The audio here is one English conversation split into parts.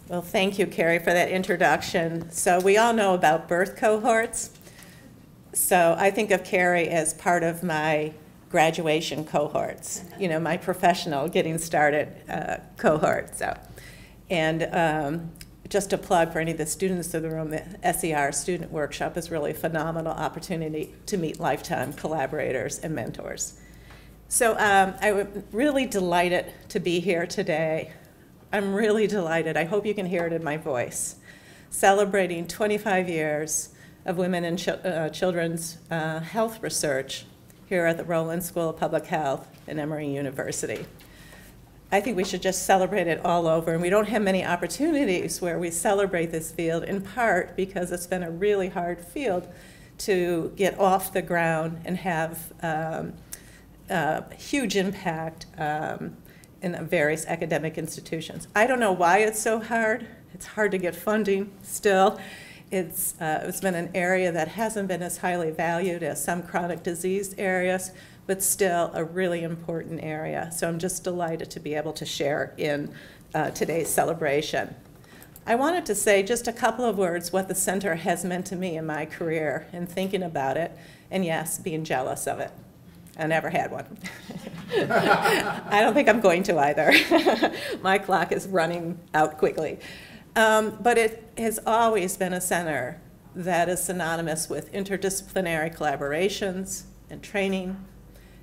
Well, thank you, Carrie, for that introduction. So we all know about birth cohorts. So I think of Carrie as part of my graduation cohorts, you know, my professional getting started cohort. So, and just a plug for any of the students in the room, the SER Student Workshop is really a phenomenal opportunity to meet lifetime collaborators and mentors. So I'm really delighted to be here today. I'm really delighted. I hope you can hear it in my voice. Celebrating 25 years of women and children's health research here at the Rowland School of Public Health and Emory University. I think we should just celebrate it all over, and we don't have many opportunities where we celebrate this field, in part because it's been a really hard field to get off the ground and have huge impact in various academic institutions. I don't know why it's so hard. It's hard to get funding still. It's been an area that hasn't been as highly valued as some chronic disease areas, but still a really important area. So I'm just delighted to be able to share in today's celebration. I wanted to say just a couple of words what the center has meant to me in my career and thinking about it, and yes, being jealous of it. I never had one. I don't think I'm going to either. My clock is running out quickly. But it has always been a center that is synonymous with interdisciplinary collaborations and training,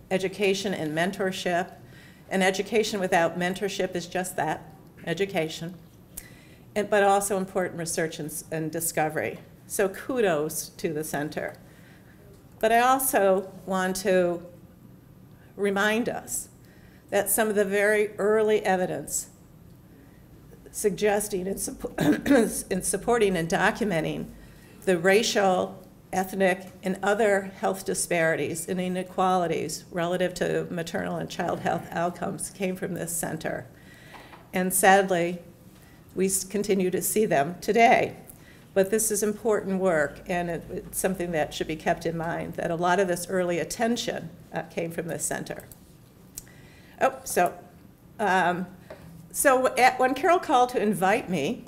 education and mentorship. And education without mentorship is just that, education. But also important research and discovery. So kudos to the center. But I also want to remind us that some of the very early evidence suggesting and supporting and documenting the racial, ethnic, and other health disparities and inequalities relative to maternal and child health outcomes came from this center. And sadly, we continue to see them today. But this is important work, and it's something that should be kept in mind, that a lot of this early attention came from this center. When Carol called to invite me,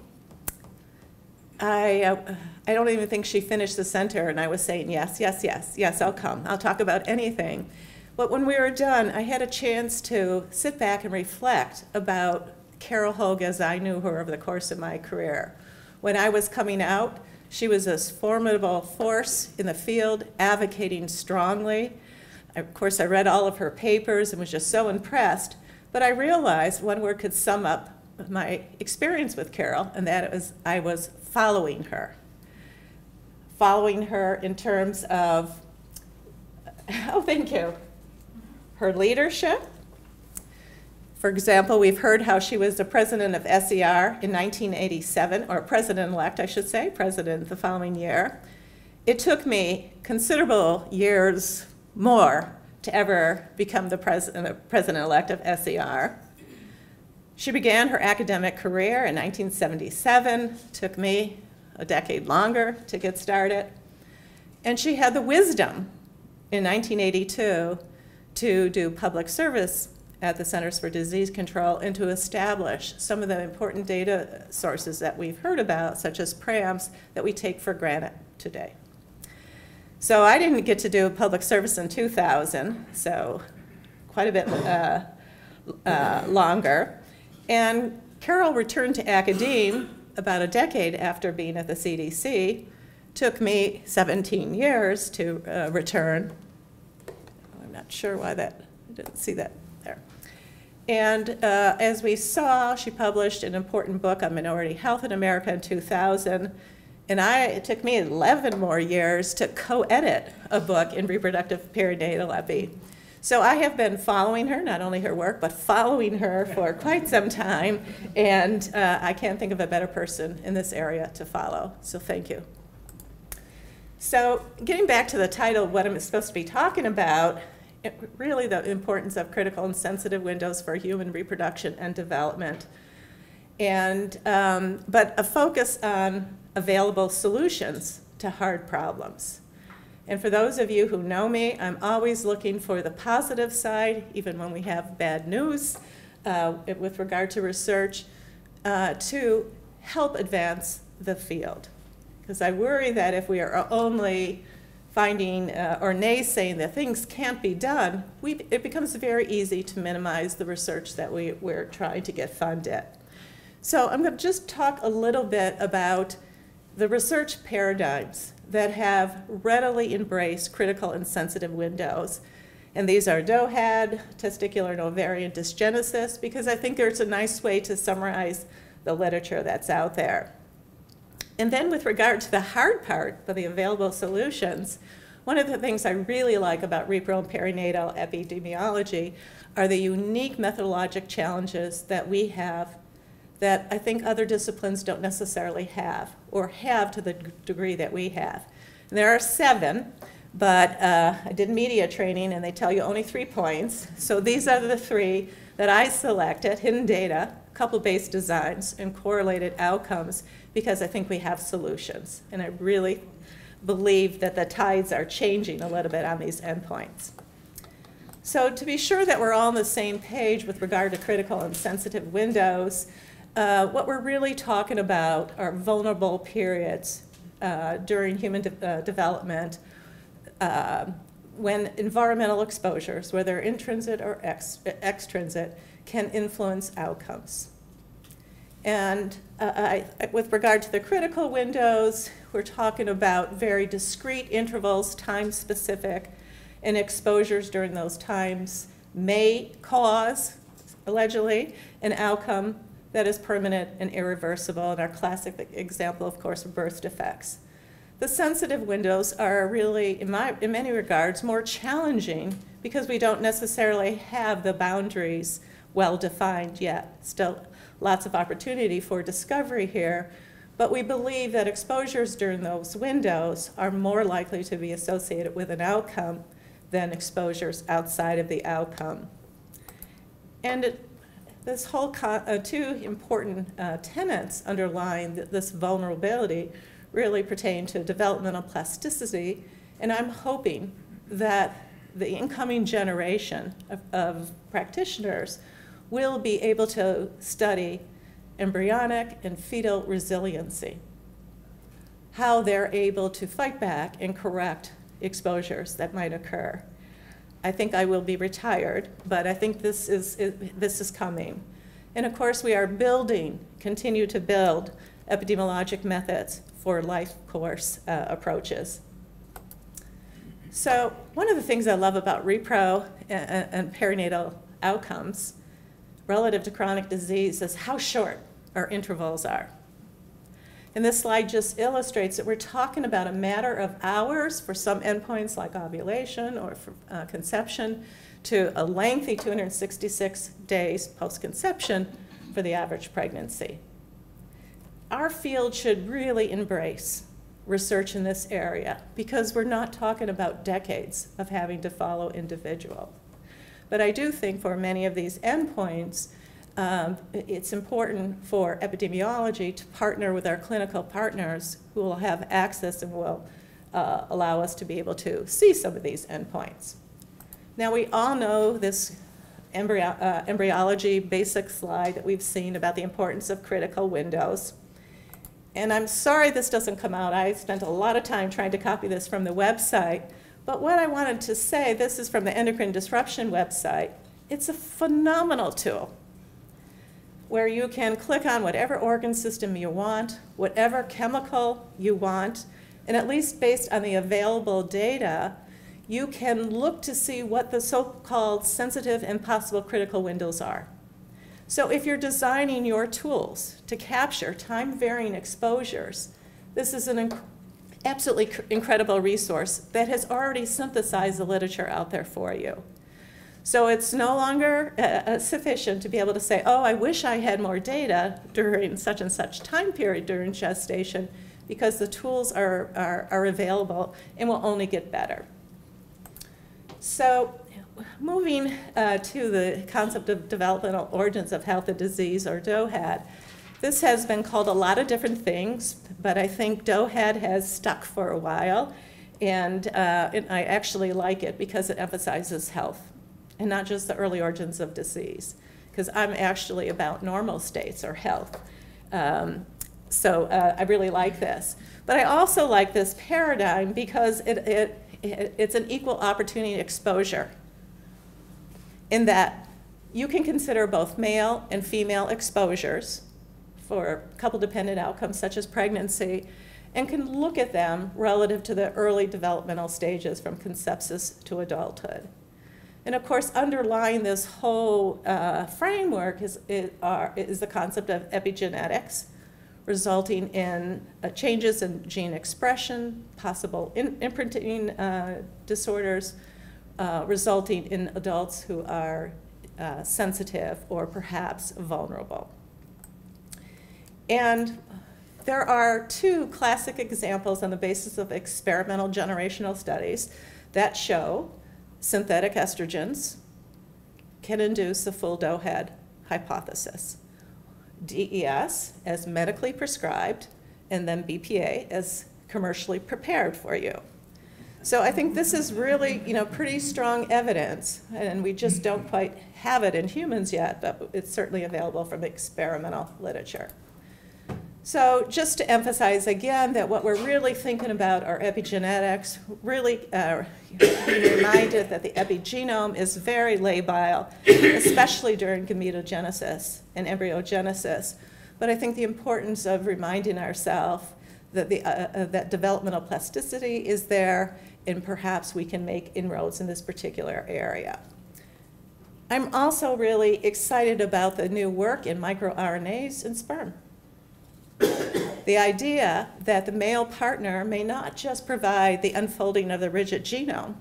I don't even think she finished the center, and I was saying, yes, yes, yes, yes, I'll come. I'll talk about anything. But when we were done, I had a chance to sit back and reflect about Carol Hogue as I knew her over the course of my career. When I was coming out, she was this formidable force in the field, advocating strongly. Of course, I read all of her papers and was just so impressed. But I realized one word could sum up my experience with Carol, and that was I was following her. Following her in terms of, oh, thank you, her leadership. For example, we've heard how she was the president of SER in 1987, or president-elect, I should say, president the following year. It took me considerable years more to ever become the president-elect of SER. She began her academic career in 1977, took me a decade longer to get started. And she had the wisdom in 1982 to do public service at the Centers for Disease Control and to establish some of the important data sources that we've heard about, such as PRAMs, that we take for granted today. So I didn't get to do public service in 2000, so quite a bit longer. And Carol returned to academe about a decade after being at the CDC. Took me 17 years to return. I'm not sure why I didn't see that there. And as we saw, she published an important book on minority health in America in 2000. And it took me 11 more years to co-edit a book in reproductive perinatal epi. So I have been following her, not only her work, but following her for quite some time. And I can't think of a better person in this area to follow. So thank you. So getting back to the title, what I'm supposed to be talking about, really the importance of critical and sensitive windows for human reproduction and development. And, but a focus on available solutions to hard problems. And for those of you who know me, I'm always looking for the positive side, even when we have bad news with regard to research, to help advance the field. Because I worry that if we are only finding or naysaying that things can't be done, it becomes very easy to minimize the research that we're trying to get funded. So I'm going to just talk a little bit about the research paradigms that have readily embraced critical and sensitive windows. And these are DOHAD, testicular and ovarian dysgenesis, because I think there's a nice way to summarize the literature that's out there. And then with regard to the hard part for the available solutions, one of the things I really like about repro and perinatal epidemiology are the unique methodologic challenges that we have that I think other disciplines don't necessarily have, or have to the degree that we have. And there are 7, but I did media training and they tell you only 3 points. So these are the 3 that I selected: hidden data, couple-based designs, and correlated outcomes, because I think we have solutions. And I really believe that the tides are changing a little bit on these endpoints. So to be sure that we're all on the same page with regard to critical and sensitive windows, what we're really talking about are vulnerable periods during human development when environmental exposures, whether intrinsic or extrinsic, can influence outcomes. And with regard to the critical windows, we're talking about very discrete intervals, time-specific, and exposures during those times may cause, allegedly, an outcome that is permanent and irreversible. And our classic example, of course, of birth defects. The sensitive windows are really, in many regards, more challenging because we don't necessarily have the boundaries well defined yet. Still lots of opportunity for discovery here, but we believe that exposures during those windows are more likely to be associated with an outcome than exposures outside of the outcome. And this whole 2 important tenets underlying this vulnerability really pertain to developmental plasticity, and I'm hoping that the incoming generation of practitioners will be able to study embryonic and fetal resiliency, how they're able to fight back and correct exposures that might occur. I think I will be retired, but I think this is coming. And of course, we are continue to build epidemiologic methods for life course approaches. So one of the things I love about repro and perinatal outcomes relative to chronic disease is how short our intervals are. And this slide just illustrates that we're talking about a matter of hours for some endpoints like ovulation or for conception to a lengthy 266 days post-conception for the average pregnancy. Our field should really embrace research in this area because we're not talking about decades of having to follow individuals. But I do think for many of these endpoints, it's important for epidemiology to partner with our clinical partners who will have access and will allow us to be able to see some of these endpoints. Now, we all know this embryology basic slide that we've seen about the importance of critical windows. And I'm sorry this doesn't come out. I spent a lot of time trying to copy this from the website. But what I wanted to say, this is from the endocrine disruption website. It's a phenomenal tool where you can click on whatever organ system you want, whatever chemical you want, and at least based on the available data, you can look to see what the so-called sensitive and possible critical windows are. So if you're designing your tools to capture time-varying exposures, this is an absolutely incredible resource that has already synthesized the literature out there for you. So it's no longer sufficient to be able to say, oh, I wish I had more data during such and such time period during gestation, because the tools are available and will only get better. So moving to the concept of developmental origins of health and disease, or DOHAD. This has been called a lot of different things, but I think DOHAD has stuck for a while, and I actually like it because it emphasizes health, and not just the early origins of disease, because I'm actually about normal states or health. So I really like this. But I also like this paradigm because it's an equal opportunity exposure, in that you can consider both male and female exposures for couple-dependent outcomes such as pregnancy, and can look at them relative to the early developmental stages from conceptus to adulthood. And of course, underlying this whole framework is the concept of epigenetics, resulting in changes in gene expression, possible imprinting disorders, resulting in adults who are sensitive or perhaps vulnerable. And there are two classic examples on the basis of experimental generational studies that show synthetic estrogens can induce a full doe head hypothesis. DES as medically prescribed, and then BPA as commercially prepared for you. So I think this is really, pretty strong evidence, and we just don't quite have it in humans yet, but it's certainly available from experimental literature. So just to emphasize again that what we're really thinking about are epigenetics, really being reminded that the epigenome is very labile, especially during gametogenesis and embryogenesis. But I think the importance of reminding ourselves that that developmental plasticity is there, and perhaps we can make inroads in this particular area. I'm also really excited about the new work in microRNAs in sperm. The idea that the male partner may not just provide the unfolding of the rigid genome,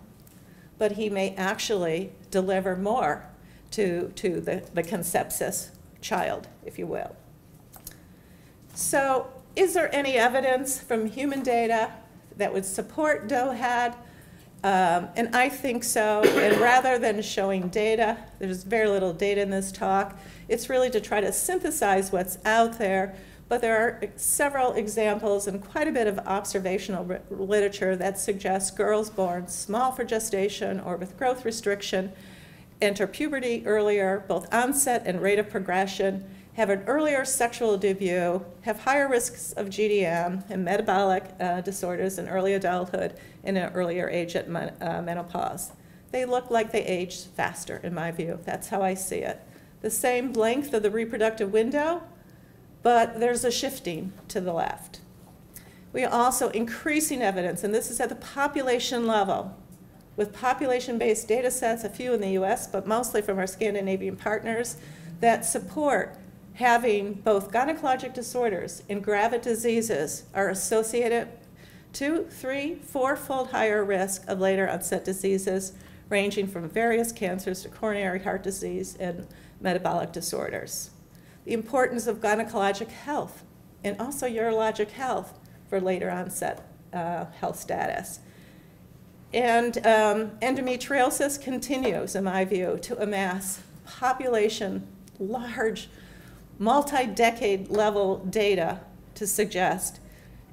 but he may actually deliver more to the conceptus child, if you will. So is there any evidence from human data that would support doe head? And I think so. And rather than showing data, there's very little data in this talk. It's really to try to synthesize what's out there. But there are several examples and quite a bit of observational literature that suggests girls born small for gestation or with growth restriction enter puberty earlier, both onset and rate of progression, have an earlier sexual debut, have higher risks of GDM and metabolic disorders in early adulthood and an earlier age at menopause. They look like they age faster, in my view. That's how I see it. The same length of the reproductive window, but there's a shifting to the left. We are also increasing evidence, and this is at the population level, with population-based data sets, a few in the US, but mostly from our Scandinavian partners, that support having both gynecologic disorders and gravid diseases are associated 2, 3, 4-fold higher risk of later onset diseases, ranging from various cancers to coronary heart disease and metabolic disorders. The importance of gynecologic health and also urologic health for later onset health status. And endometriosis continues, in my view, to amass population, large, multi-decade level data to suggest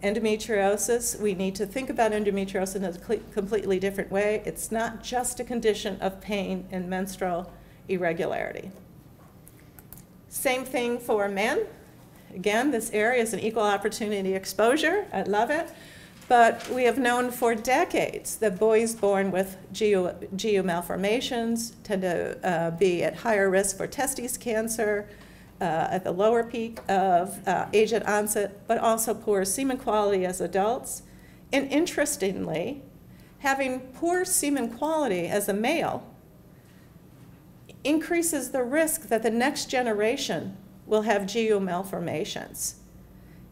endometriosis. We need to think about endometriosis in a completely different way. It's not just a condition of pain and menstrual irregularity. Same thing for men. Again, this area is an equal opportunity exposure. I love it. But we have known for decades that boys born with GU malformations tend to be at higher risk for testes cancer, at the lower peak of age at onset, but also poor semen quality as adults. And interestingly, having poor semen quality as a male increases the risk that the next generation will have GU malformations.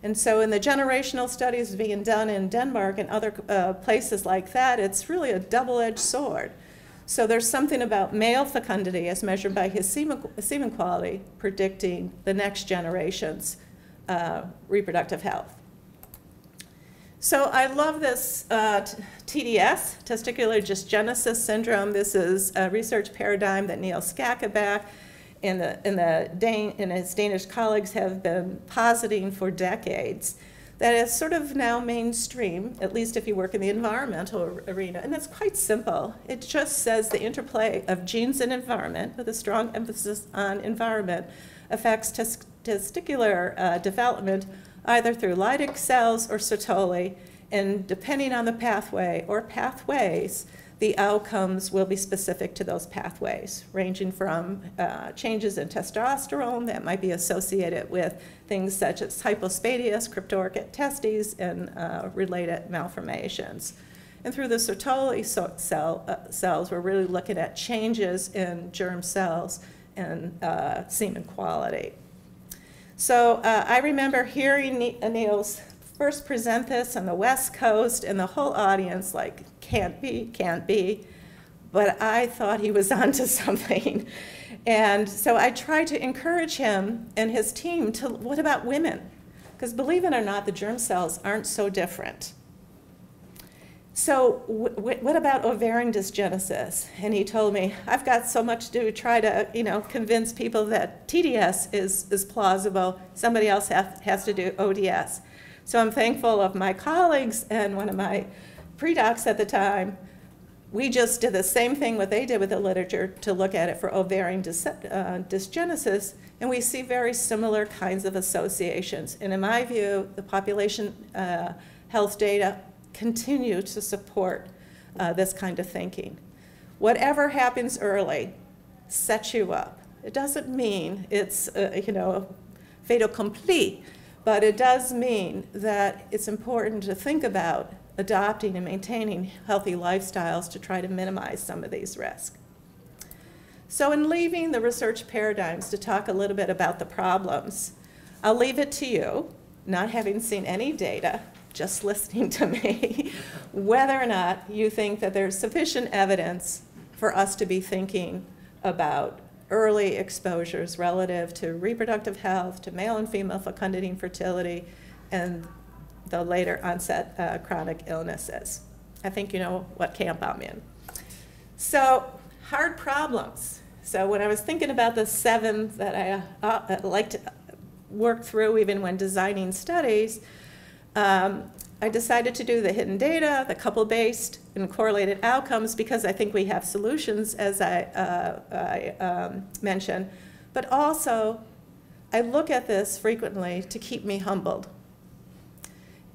And so in the generational studies being done in Denmark and other places like that, it's really a double-edged sword. So there's something about male fecundity as measured by his semen quality predicting the next generation's reproductive health. So I love this TDS, testicular dysgenesis syndrome. This is a research paradigm that Neil Skakebak and his Danish colleagues have been positing for decades. That is sort of now mainstream, at least if you work in the environmental arena. And that's quite simple. It just says the interplay of genes and environment, with a strong emphasis on environment, affects testicular development either through Leydig cells or Sertoli, and depending on the pathway or pathways, the outcomes will be specific to those pathways, ranging from changes in testosterone that might be associated with things such as hypospadias, cryptorchid testes, and related malformations. And through the Sertoli cells, we're really looking at changes in germ cells and semen quality. So I remember hearing Niels first present this on the West Coast, and the whole audience like, can't be, can't be. But I thought he was onto something. And so I tried to encourage him and his team to, what about women? Because believe it or not, the germ cells aren't so different. So what about ovarian dysgenesis? And he told me, I've got so much to try to convince people that TDS is plausible. Somebody else has to do ODS. So I'm thankful of my colleagues and one of my pre-docs at the time. We just did the same thing what they did with the literature to look at it for ovarian dysgenesis, and we see very similar kinds of associations. And in my view, the population health data continue to support this kind of thinking. Whatever happens early sets you up. It doesn't mean it's fait accompli, but it does mean that it's important to think about adopting and maintaining healthy lifestyles to try to minimize some of these risks. So in leaving the research paradigms to talk a little bit about the problems, I'll leave it to you, not having seen any data, just listening to me, whether or not you think that there's sufficient evidence for us to be thinking about early exposures relative to reproductive health, to male and female fecundity and fertility, and the later onset chronic illnesses. I think you know what camp I'm in. So hard problems. So when I was thinking about the 7 that I like to work through even when designing studies, I decided to do the hidden data, the couple-based and correlated outcomes, because I think we have solutions, as I mentioned. But also, I look at this frequently to keep me humbled.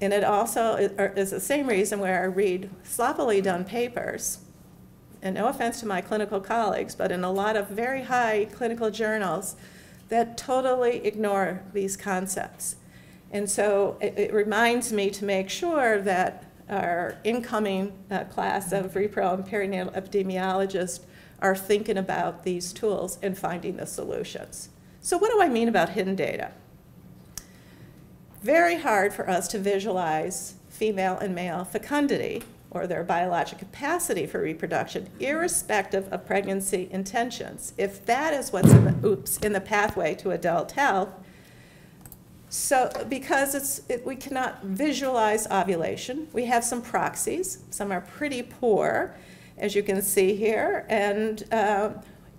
And it also is the same reason where I read sloppily done papers, and no offense to my clinical colleagues, but in a lot of very high clinical journals that totally ignore these concepts. And so it reminds me to make sure that our incoming class of repro and perinatal epidemiologists are thinking about these tools and finding the solutions. So what do I mean about hidden data? Very hard for us to visualize female and male fecundity or their biologic capacity for reproduction, irrespective of pregnancy intentions, if that is what's in the pathway to adult health. So because we cannot visualize ovulation, we have some proxies. Some are pretty poor, as you can see here, and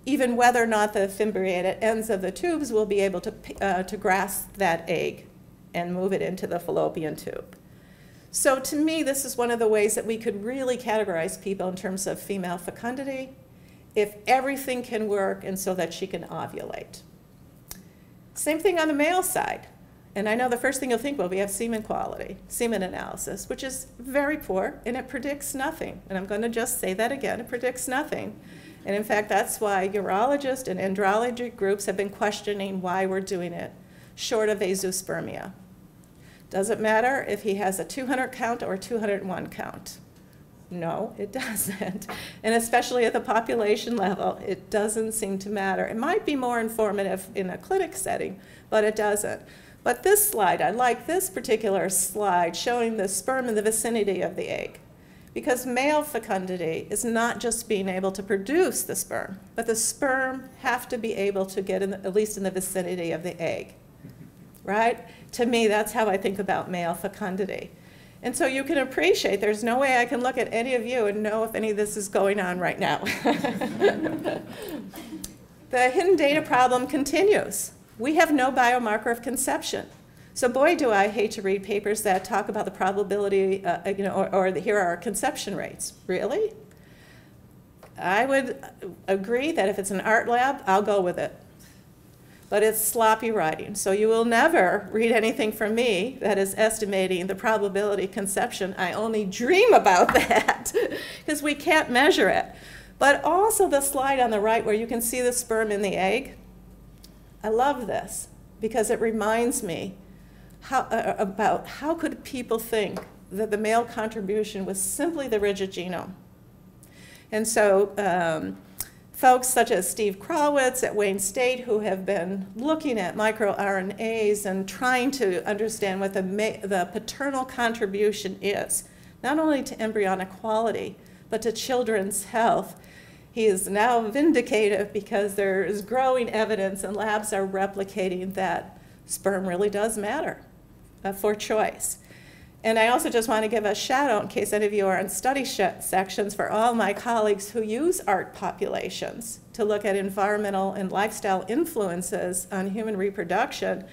even whether or not the fimbriated ends of the tubes will be able to grasp that egg and move it into the fallopian tube. So to me, this is one of the ways that we could really categorize people in terms of female fecundity, if everything can work and so that she can ovulate. Same thing on the male side. And I know the first thing you'll think, well, we have semen quality, semen analysis, which is very poor, and it predicts nothing. And I'm going to just say that again, it predicts nothing. And in fact, that's why urologists and andrology groups have been questioning why we're doing it, short of azoospermia. Does it matter if he has a 200 count or a 201 count? No, it doesn't. And especially at the population level, it doesn't seem to matter. It might be more informative in a clinic setting, but it doesn't. But this slide, I like this particular slide showing the sperm in the vicinity of the egg. Because male fecundity is not just being able to produce the sperm, but the sperm have to be able to get at least in the vicinity of the egg, right? To me, that's how I think about male fecundity. And so you can appreciate there's no way I can look at any of you and know if any of this is going on right now. The hidden data problem continues. We have no biomarker of conception. So boy, do I hate to read papers that talk about the probability, or here are our conception rates. Really? I would agree that if it's an art lab, I'll go with it. but it's sloppy writing. So you will never read anything from me that is estimating the probability of conception. I only dream about that because we can't measure it. But also the slide on the right where you can see the sperm in the egg. I love this because it reminds me about how could people think that the male contribution was simply the rigid genome. And so folks such as Steve Krawitz at Wayne State, who have been looking at microRNAs and trying to understand what the paternal contribution is, not only to embryonic quality, but to children's health. He is now vindicated because there is growing evidence and labs are replicating that sperm really does matter for choice. And I also just want to give a shout out in case any of you are in study sections for all my colleagues who use ART populations to look at environmental and lifestyle influences on human reproduction,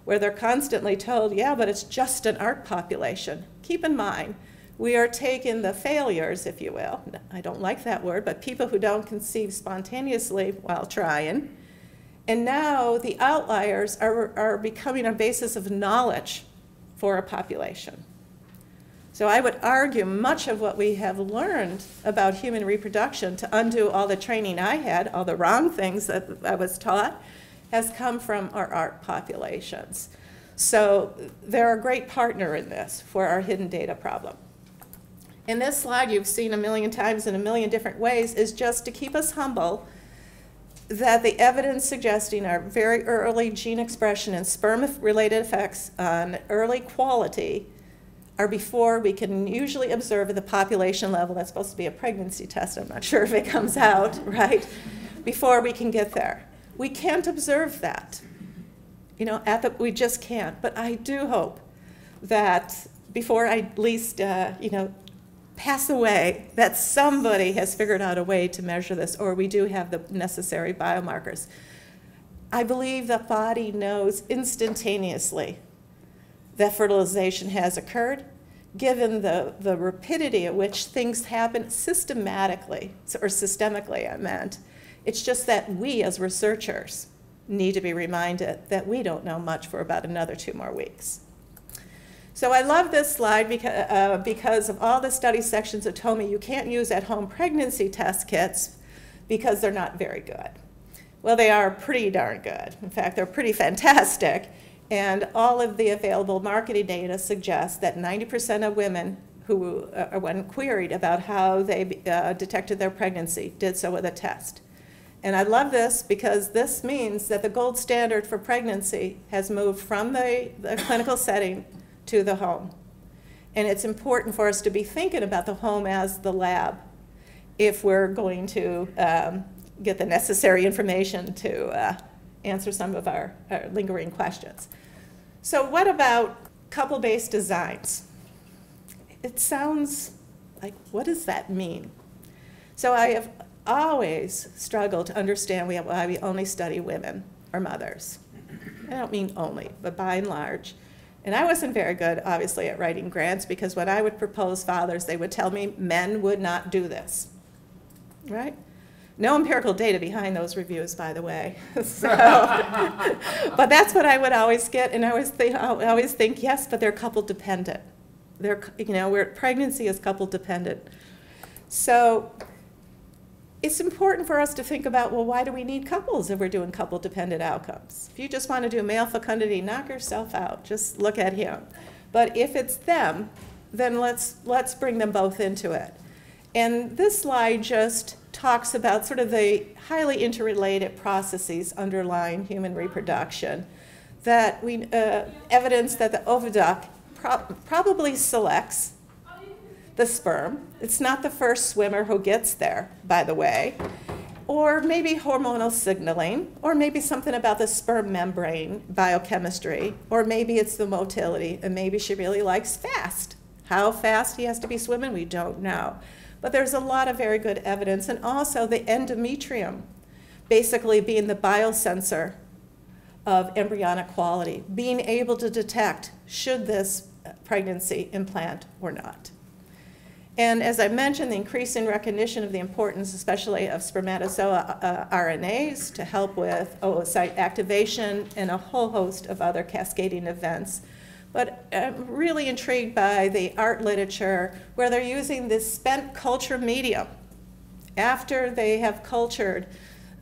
where they're constantly told, yeah, but it's just an ART population. Keep in mind, we are taking the failures, if you will, I don't like that word, but people who don't conceive spontaneously while trying, and now the outliers are becoming a basis of knowledge for a population. So I would argue much of what we have learned about human reproduction, to undo all the training I had, all the wrong things that I was taught, has come from our ART populations. So they're a great partner in this for our hidden data problem. And this slide you've seen a million times in a million different ways is just to keep us humble that the evidence suggesting our very early gene expression and sperm-related effects on early quality are before we can usually observe at the population level. That's supposed to be a pregnancy test. I'm not sure if it comes out, right? Before we can get there. We can't observe that. You know, we just can't. But I do hope that before I at least, pass away, that somebody has figured out a way to measure this, or we do have the necessary biomarkers. I believe the body knows instantaneously that fertilization has occurred, given the rapidity at which things happen systematically, or systemically, I meant. It's just that we as researchers need to be reminded that we don't know much for about another 2 more weeks. So I love this slide because of all the study sections that told me you can't use at-home pregnancy test kits because they're not very good. Well, they are pretty darn good. In fact, they're pretty fantastic. And all of the available marketing data suggests that 90% of women who, when queried about how they detected their pregnancy, did so with a test. And I love this because this means that the gold standard for pregnancy has moved from the clinical setting to the home. And it's important for us to be thinking about the home as the lab if we're going to get the necessary information to answer some of our lingering questions. So what about couple-based designs? It sounds like, what does that mean? So I have always struggled to understand why we only study women or mothers. I don't mean only, but by and large. And I wasn't very good, obviously, at writing grants because when I would propose fathers, they would tell me men would not do this, right? No empirical data behind those reviews, by the way. So, but that's what I would always get, and I always think, yes, but they're couple dependent. Where pregnancy is couple dependent. So it's important for us to think about, well, why do we need couples if we're doing couple dependent outcomes? If you just want to do male fecundity, knock yourself out. Just look at him. But if it's them, then let's bring them both into it. And this slide just talks about sort of the highly interrelated processes underlying human reproduction that evidence that the oviduct probably selects the sperm. It's not the first swimmer who gets there, by the way. Or maybe hormonal signaling, or maybe something about the sperm membrane biochemistry, or maybe it's the motility, and maybe she really likes fast. How fast he has to be swimming, we don't know. But there's a lot of very good evidence, and also the endometrium basically being the biosensor of embryonic quality, being able to detect should this pregnancy implant or not. And as I mentioned, the increasing recognition of the importance, especially of spermatozoa RNAs, to help with oocyte activation and a whole host of other cascading events. But I'm really intrigued by the art literature where they're using this spent culture medium after they have cultured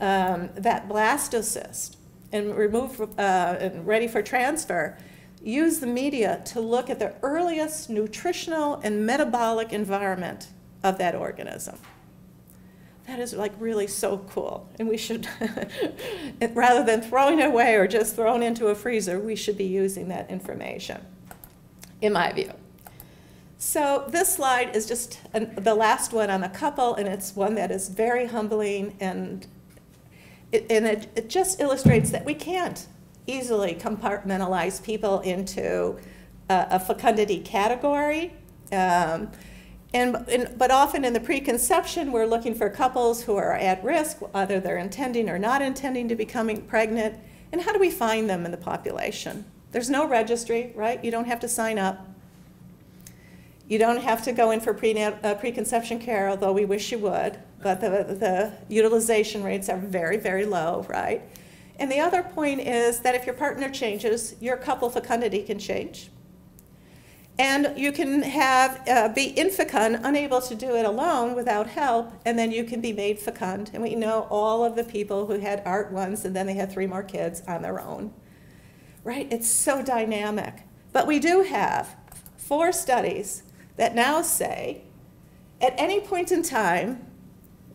that blastocyst and removed and ready for transfer. Use the media to look at the earliest nutritional and metabolic environment of that organism. That is like really so cool. And we should, rather than throwing it away or just thrown into a freezer, we should be using that information, in my view. So this slide is just the last one on a couple, and it's one that is very humbling, and it just illustrates that we can't easily compartmentalize people into a fecundity category. But often in the preconception, we're looking for couples who are at risk, whether they're intending or not intending to becoming pregnant. And how do we find them in the population? There's no registry, right? You don't have to sign up. You don't have to go in for preconception care, although we wish you would. But the utilization rates are very, very low, right? And the other point is that if your partner changes, your couple fecundity can change. And you can be infecund, unable to do it alone without help, and then you can be made fecund. And we know all of the people who had ART once and then they had 3 more kids on their own. Right? It's so dynamic. But we do have 4 studies that now say at any point in time,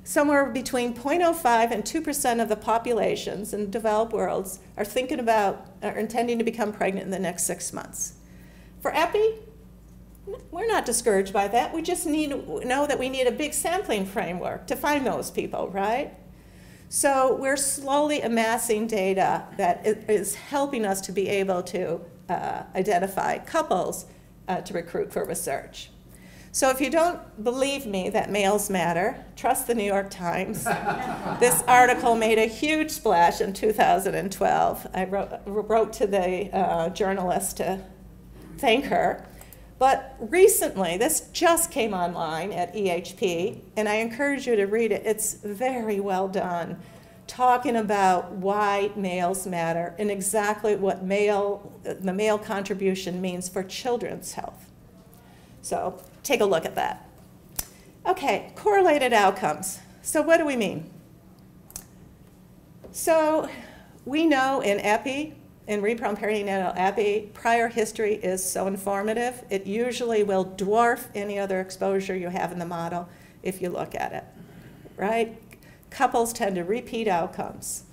somewhere between 0.05 and 2% of the populations in developed worlds are thinking about or intending to become pregnant in the next 6 months. For epi, we're not discouraged by that. We just know that we need a big sampling framework to find those people, right? So we're slowly amassing data that is helping us to be able to identify couples to recruit for research. So if you don't believe me that males matter, trust the New York Times. This article made a huge splash in 2012. I wrote to the journalist to thank her. But recently, this just came online at EHP, and I encourage you to read it. It's very well done, talking about why males matter and exactly what the male contribution means for children's health. So take a look at that. Okay, correlated outcomes. So what do we mean? So we know in epi, in reprone perinatal epi, prior history is so informative. It usually will dwarf any other exposure you have in the model if you look at it, right? Couples tend to repeat outcomes.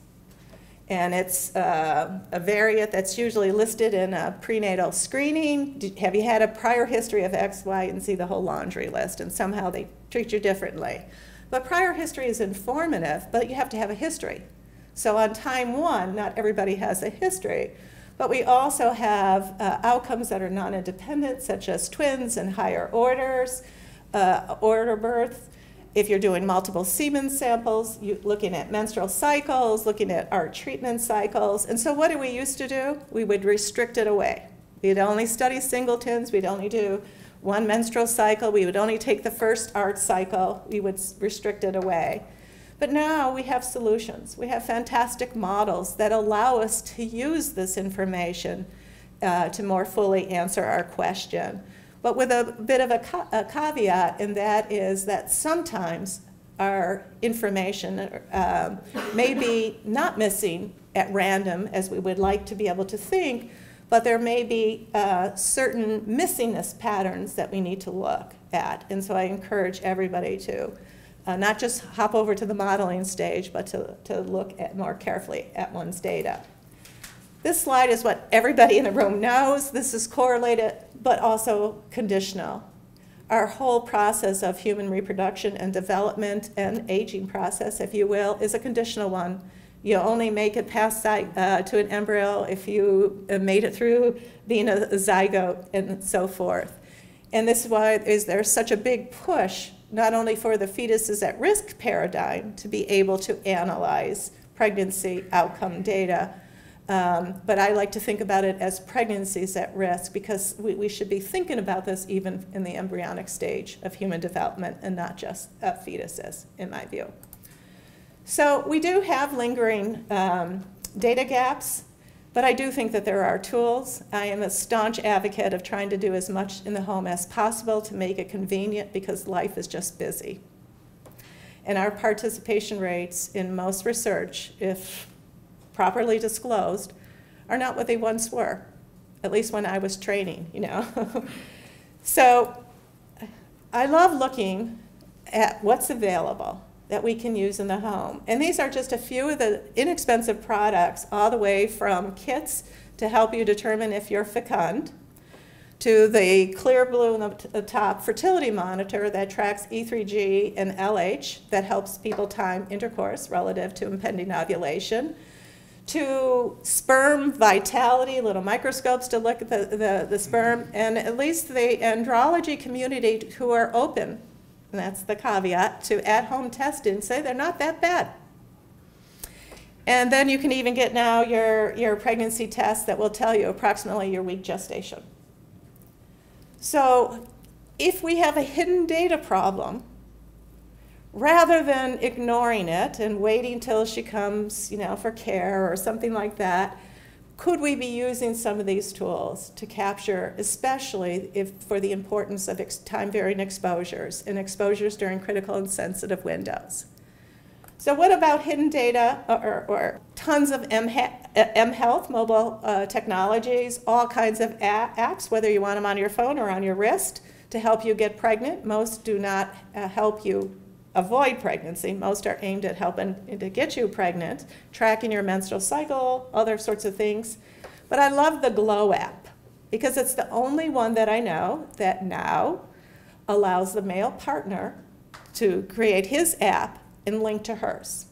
And it's a variant that's usually listed in a prenatal screening. Have you had a prior history of X, Y, and Z, the whole laundry list, and somehow they treat you differently. But prior history is informative, but you have to have a history. So on time 1, not everybody has a history, but we also have outcomes that are non-independent, such as twins and higher orders, order birth. If you're doing multiple semen samples, you're looking at menstrual cycles, looking at ART treatment cycles. And so what do we used to do? We would restrict it away. We'd only study singletons. We'd only do 1 menstrual cycle. We would only take the first ART cycle. We would restrict it away. But now we have solutions. We have fantastic models that allow us to use this information to more fully answer our question. But with a bit of a caveat, and that is that sometimes our information may be not missing at random as we would like to be able to think, but there may be certain missingness patterns that we need to look at. And so I encourage everybody to not just hop over to the modeling stage, but to look at more carefully at one's data. This slide is what everybody in the room knows. This is correlated, but also conditional. Our whole process of human reproduction and development and aging process, if you will, is a conditional one. You only make it past to an embryo if you made it through being a zygote and so forth. And this is why there's such a big push, not only for the fetuses at risk paradigm to be able to analyze pregnancy outcome data, But I like to think about it as pregnancies at risk, because we should be thinking about this even in the embryonic stage of human development and not just fetuses, in my view. So we do have lingering data gaps, but I do think that there are tools. I am a staunch advocate of trying to do as much in the home as possible to make it convenient, because life is just busy. And our participation rates in most research, if properly disclosed, are not what they once were, at least when I was training, you know. So I love looking at what's available that we can use in the home. And these are just a few of the inexpensive products, all the way from kits to help you determine if you're fecund, to the clear blue on the top fertility monitor that tracks E3G and LH, that helps people time intercourse relative to impending ovulation, to sperm vitality, little microscopes to look at the sperm, and at least the andrology community who are open, and that's the caveat, to at-home testing, say they're not that bad. And then you can even get now your pregnancy test that will tell you approximately your week gestation. So if we have a hidden data problem, rather than ignoring it and waiting till she comes, you know, for care or something like that, could we be using some of these tools to capture, especially for the importance of time-varying exposures and exposures during critical and sensitive windows? So what about hidden data or tons of mHealth mobile technologies, all kinds of apps, whether you want them on your phone or on your wrist, to help you get pregnant? Most do not help you avoid pregnancy. Most are aimed at helping to get you pregnant, tracking your menstrual cycle, other sorts of things. But I love the Glow app, because it's the only one that I know that now allows the male partner to create his app and link to hers.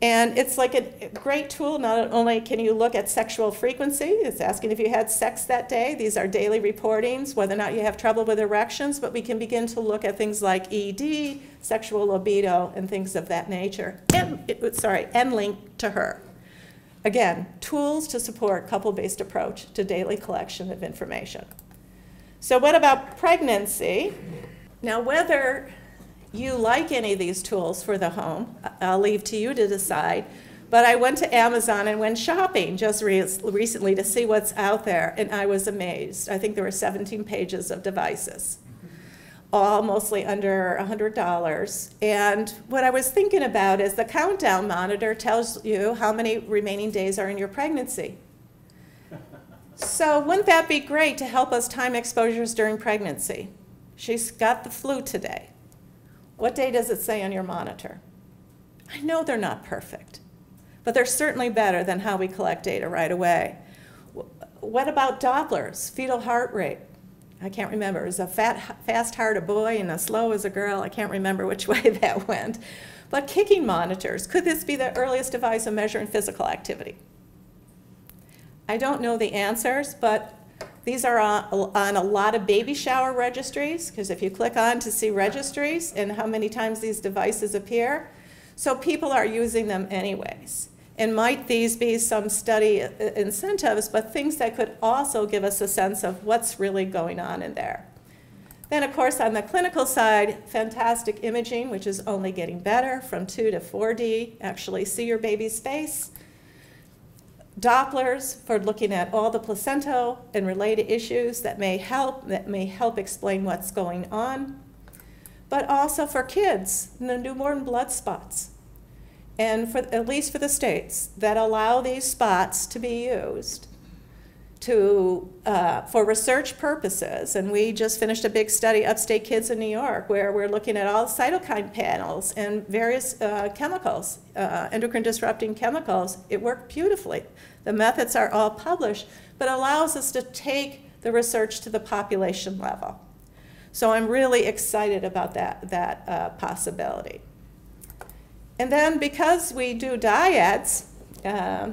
And it's like a great tool. Not only can you look at sexual frequency, it's asking if you had sex that day. These are daily reportings, whether or not you have trouble with erections, but we can begin to look at things like ED, sexual libido, and things of that nature. And link to her. Again, tools to support couple-based approach to daily collection of information. So what about pregnancy? Now, whether you like any of these tools for the home, I'll leave to you to decide. But I went to Amazon and went shopping just recently to see what's out there, and I was amazed. I think there were 17 pages of devices, all mostly under $100. And what I was thinking about is the countdown monitor tells you how many remaining days are in your pregnancy. So wouldn't that be great to help us time exposures during pregnancy? She's got the flu today. What day does it say on your monitor? I know they're not perfect, but they're certainly better than how we collect data right away. What about Dopplers, fetal heart rate? I can't remember. Is a fast heart a boy and a slow as a girl? I can't remember which way that went. But kicking monitors, could this be the earliest device of measuring physical activity? I don't know the answers, but these are on a lot of baby shower registries, because if you click on to see registries and how many times these devices appear, so people are using them anyways. And might these be some study incentives, but things that could also give us a sense of what's really going on in there. Then, of course, on the clinical side, fantastic imaging, which is only getting better from 2 to 4D, actually see your baby's face. Dopplers for looking at all the placental and related issues that may help explain what's going on. But also for kids, the newborn blood spots. And at least for the states that allow these spots to be used for research purposes. And we just finished a big study, Upstate Kids in New York, where we're looking at all the cytokine panels and various chemicals, endocrine disrupting chemicals. It worked beautifully. The methods are all published, but allows us to take the research to the population level. So I'm really excited about that possibility. And then because we do dyads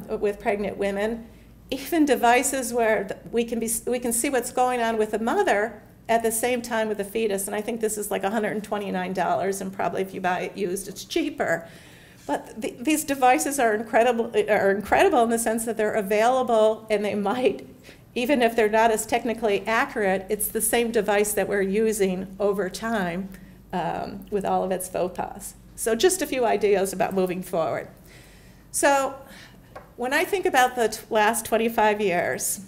with pregnant women, even devices where we can see what's going on with the mother at the same time with the fetus, and I think this is like $129, and probably if you buy it used, it's cheaper. But these devices are incredible in the sense that they're available, and they might, even if they're not as technically accurate, it's the same device that we're using over time with all of its faux pas. So just a few ideas about moving forward. So when I think about the last 25 years,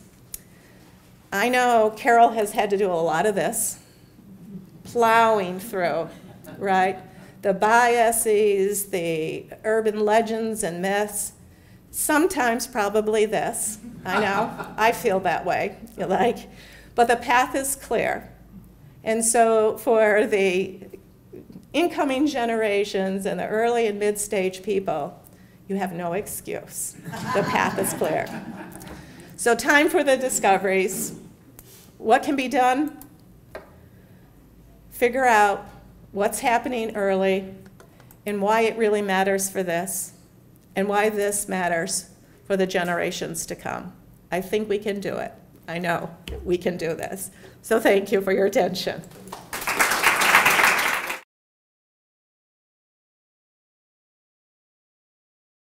I know Carol has had to do a lot of this, plowing through, right? The biases, the urban legends and myths, sometimes probably this. I know, I feel that way, but the path is clear. And so for the incoming generations and the early and mid-stage people, you have no excuse. The path is clear. So time for the discoveries. What can be done? Figure out what's happening early and why it really matters for this and why this matters for the generations to come. I think we can do it. I know we can do this. So thank you for your attention.